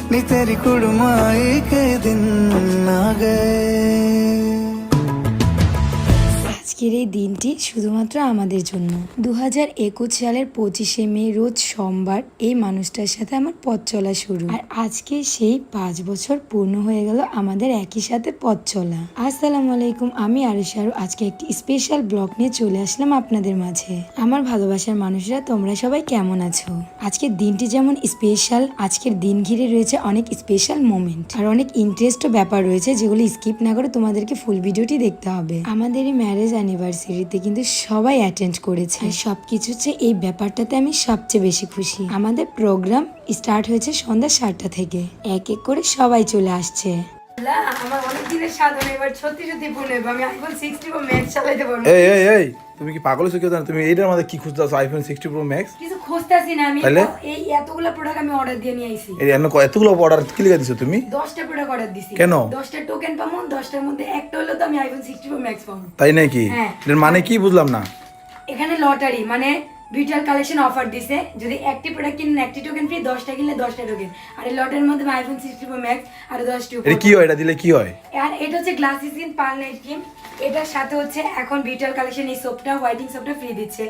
नी तेरी कुड़माई के दिन आ गए। আজকের এই দিনটি শুধুমাত্র আমাদের জন্য। 2021 সালের 25শে মে রোজ সোমবার এই মানুষটার সাথে আমার পথ চলা শুরু। আর আজকে সেই 5 বছর পূর্ণ হয়ে গেল আমাদের একই সাথে পথ চলা। আসসালামু আলাইকুম, আমি আরুশারু আজকে একটি স্পেশাল ব্লগ নিয়ে চলে আসলাম আপনাদের মাঝে। আমার ভালোবাসার মানুষরা, তোমরা সবাই কেমন আছো? আজকের দিনটি যেমন স্পেশাল, আজকের দিন ঘিরে রয়েছে অনেক স্পেশাল মোমেন্ট আর অনেক ইন্টারেস্টও ব্যাপার রয়েছে, যেগুলো স্কিপ না করে তোমাদেরকে ফুল ভিডিওটি দেখতে হবে। আমাদের এই ম্যারেজ অ্যানিভার্সারিতে কিন্তু সবাই অ্যাটেন্ড করেছে। সবকিছু হচ্ছে এই ব্যাপারটাতে আমি সবচেয়ে বেশি খুশি। আমাদের প্রোগ্রাম স্টার্ট হয়েছে সন্ধ্যা 7টা থেকে। এক এক করে সবাই চলে আসছে। আমার অনেক দিনের সাধনা এবার সত্যি সত্যি পূর্ণ হবে। আমি আইফোন 60 প্রো ম্যাক্স চালাতে পারবো। এই তুমি কি পাগল হয়েছো? কেউ জানো তুমি এইটার মধ্যে কি খুঁজতেছো? আইফোন 60 প্রো ম্যাক্স কিছু খুঁজতাছি না আমি। এই এতগুলো প্রোডাক্ট আমি অর্ডার দিয়ে নিয়ে আইছি। এই এতগুলো অর্ডার কি লিখে দিছো তুমি? 10টা প্রোডাক্ট অর্ডার দিছি। কেন? 10টা টোকেন পাবো, 10টার মধ্যে একটা হলো তো আমি আইফোন 60 প্রো ম্যাক্স পাবো। তাই নাকি? এর মানে কি বুঝলাম না। এখানে লটারি মানে ভির্চুয়াল কালেকশন অফার দিছে। যদি একটি প্রোডাক্ট কিনেন একটি টোকেন ফ্রি, 10টা কিনলে 10টা টোকেন। আর এই লটারির মধ্যে আইফোন 60 প্রো ম্যাক্স আর 10টি উপহার। এটা কি হয়? এটা দিলে কি হয়? আর এটা হচ্ছে glass skin pearl night cream. এটার সাথে হচ্ছে এখন ভির্চুয়াল কালেকশন এই সোপটা, হোয়াইটিং সোপটা ফ্রি দিচ্ছে।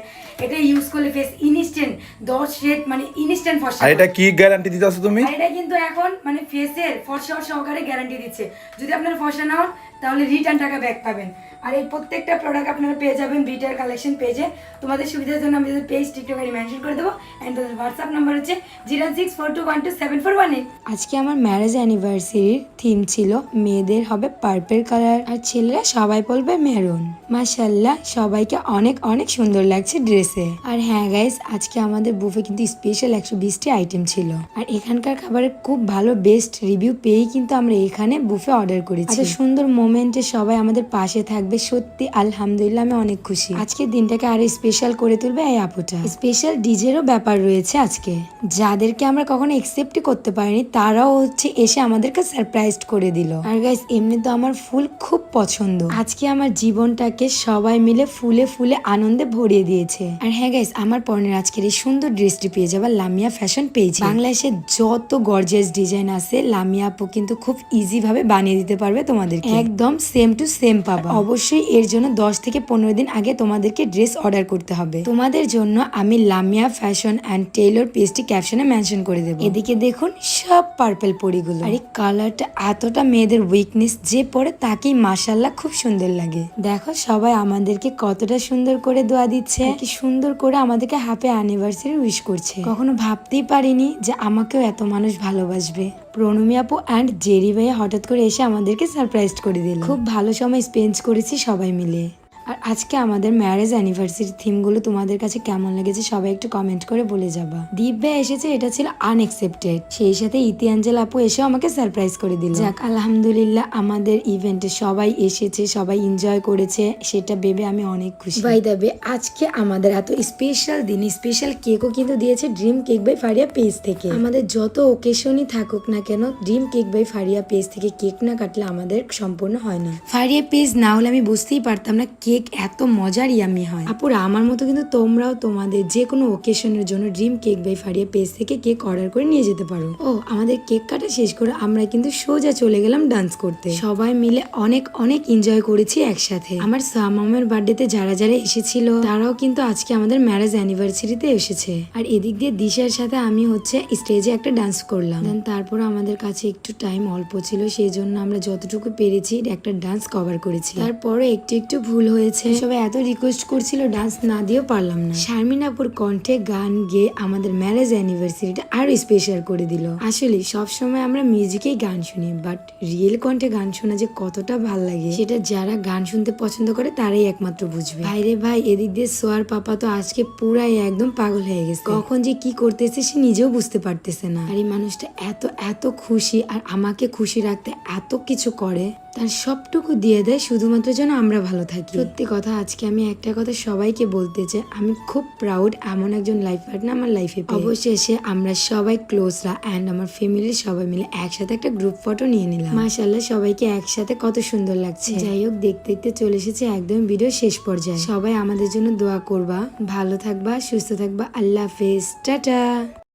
এটা ইউজ করলে ফেস ইনস্ট্যান্ট 10 রেট মানে ইনস্ট্যান্ট ফর্সা। আর এটা কি গ্যারান্টি দিতেছো তুমি? আর এটা কিন্তু এখন মানে ফেসের ফর্সা সহকারে গ্যারান্টি দিচ্ছে। যদি আপনার ফর্সা না হন তাহলে রিটার্ন টাকা ব্যাক পাবেন। আর এই প্রত্যেকটা প্রোডাক্ট আপনারা পেয়ে যাবেন ভিটার কালেকশন পেজে। তোমাদের সুবিধার জন্য আমি পেজ টিকটকে মেনশন করে দেবো। এন্ড তাদের হোয়াটসঅ্যাপ নাম্বার হচ্ছে 0642127418। আজকে আমার ম্যারেজ অ্যানিভার্সারির থিম ছিল মেয়েদের হবে পার্পল কালার আর ছেলেরা সবাই বলবে মেরুন। মাশাআল্লাহ, সবাইকে অনেক অনেক সুন্দর লাগছে ড্রেসে। আর হ্যাঁ গাইস, আজকে আমাদের বুফে কিন্তু স্পেশাল 120টি আইটেম ছিল। আর এখানকার খাবারের খুব ভালো বেস্ট রিভিউ পেয়েই কিন্তু আমরা এখানে বুফে অর্ডার করেছি। সুন্দর মোমেন্টে সবাই আমাদের পাশে থাকবে, সত্যি আলহামদুলিল্লাহ আমি অনেক খুশি। আজকের দিনটাকে আরো স্পেশাল করে তুলবে এই আপুটা। স্পেশাল ডিজেরও ব্যাপার রয়েছে আজকে, যাদেরকে আমরা কখনো একসেপ্টই করতে পারিনি তারাও হচ্ছে এসে আমাদেরকে সারপ্রাইজ করে দিল। আর গাইস, এমনি তো আমার ফুল খুব পছন্দ। আজকে আমার জীবনটাকে সবাই মিলে ফুলে ফুলে আনন্দে ভরিয়ে দিয়েছে। আর হ্যাঁ গাইস, আমার পরনের আজকের এই সুন্দর ড্রেসটি পেয়ে যাবা লামিয়া ফ্যাশন পেজে। বাংলাদেশে যত গর্জিয়াস ডিজাইন আছে লামিয়া আপু কিন্তু খুব ইজি ভাবে বানিয়ে দিতে পারবে তোমাদেরকে, একদম সেম টু সেম পাবা। অবশ্যই এর জন্য 10 থেকে 15 দিন আগে তোমাদেরকে ড্রেস অর্ডার করতে হবে। তোমাদের জন্য আমি লামিয়া ফ্যাশন অ্যান্ড টেইলর পেজটি ক্যাপশনে মেনশন করে দেবো। এদিকে দেখুন সব পার্পল পরিগুলো। আর এই কালারটা এতটা মেয়েদের উইকনেস, যে পরে তাকেই মাশাআল্লাহ খুব সুন্দর লাগে। দেখো সবাই আমাদেরকে কতটা সুন্দর করে দোয়া দিচ্ছে, কি সুন্দর করে আমাদেরকে হ্যাপি অ্যানিভার্সারি উইশ করছে। কখনো ভাবতেই পারিনি যে আমাকেও এত মানুষ ভালোবাসবে। প্রণমী আপু অ্যান্ড জেরি ভাইয়া হঠাৎ করে এসে আমাদেরকে সারপ্রাইজ করে দিল। খুব ভালো সময় স্পেন্ড করেছি সবাই মিলে। আর আজকে আমাদের ম্যারেজ অ্যানিভার্সারি থিমগুলো তোমাদের কাছে কেমন লেগেছে সবাই একটু কমেন্ট করে বলে যাবা। দীপ ভাই এসেছে, এটা ছিল আনএক্সপেক্টেড। সেই সাথে ইতি আঞ্জেল আপু এসেও আমাকে সারপ্রাইজ করে দিল। যাক আলহামদুলিল্লাহ, আমাদের ইভেন্টে সবাই এসেছে, সবাই এনজয় করেছে, সেটা ভেবে আমি অনেক খুশি। বাই দ্য ওয়ে, আজকে আমাদের এত স্পেশাল দিন স্পেশাল কেকও কিন্তু দিয়েছে dream cake by Faria page থেকে। আমাদের যত ওকেশনই থাকুক না কেন, dream cake by Faria page থেকে কেক না কাটলে আমাদের সম্পূর্ণ হয় না। ফারিয়া পেজ না হলে আমি বুঝতেই পারতাম না কেক এত মজার ইয়ামি হয়। আপুরা, আমার মতো কিন্তু তোমরাও তোমাদের যে কোনো ওকেশনের জন্য dream cake by Faria page থেকে কেক অর্ডার করে নিয়ে যেতে পারো। ও আমাদের কেক কাটা শেষ করে আমরা কিন্তু সোজা চলে গেলাম ডান্স করতে। সবাই মিলে অনেক অনেক এনজয় করেছি একসাথে। আমার সামামের বার্থডেতে যারা যারা এসেছিল তারাও কিন্তু আজকে আমাদের ম্যারেজ অ্যানিভার্সারিতে এসেছে। আর এদিক দিয়ে দিশার সাথে আমি হচ্ছে স্টেজে একটা ডান্স করলাম। তারপর আমাদের কাছে একটু টাইম অল্প ছিল, সেই জন্য আমরা যতটুকু পেরেছি একটা ডান্স কভার করেছি। তারপরে একটু একটু ভুল হয়েছে, সবাই এত রিকোয়েস্ট করছিল ডান্স না দিয়েও পারলাম না। শারমিন আপুর কণ্ঠে গান গেয়ে আমাদের ম্যারেজ অ্যানিভার্সারিটা আরো স্পেশাল করে দিল। আসলে সবসময় আমরা মিউজিকেই গান শুনি, বাট রিয়েল কণ্ঠে গান শোনা যে কতটা ভাল লাগে সেটা যারা গান শুনতে পছন্দ করে তারাই একমাত্র বুঝবে। ভাইরে ভাই, এদিক দিয়ে সোয়ার পাপা তো আজকে পুরাই একদম পাগল হয়ে গেছে। কখন যে কি করতেছে সে নিজেও বুঝতে পারতেছে না। আর এই মানুষটা এত এত খুশি আর আমাকে খুশি রাখতে এত কিছু করে, তার সবটুকু দিয়ে দেয় শুধুমাত্র যেন আমরা ভালো থাকি। সত্যি কথা, আজকে আমি একটা কথা সবাইকে বলতে চাই, আমি খুব প্রাউড এমন একজন লাইফ পার্টনার আমার লাইফে। অবশেষে আমরা সবাই ক্লোজরা অ্যান্ড আমার ফ্যামিলির সবাই মিলে একসাথে একটা গ্রুপ ফটো নিয়ে নিলাম। মাশাআল্লাহ, সবাইকে একসাথে কত সুন্দর লাগছে। যাই হোক, দেখতে দেখতে চলে এসেছে একদম ভিডিও শেষ পর্যায়ে। সবাই আমাদের জন্য দোয়া করবা, ভালো থাকবা, সুস্থ থাকবা। আল্লাহ হাফেজ, টাটা।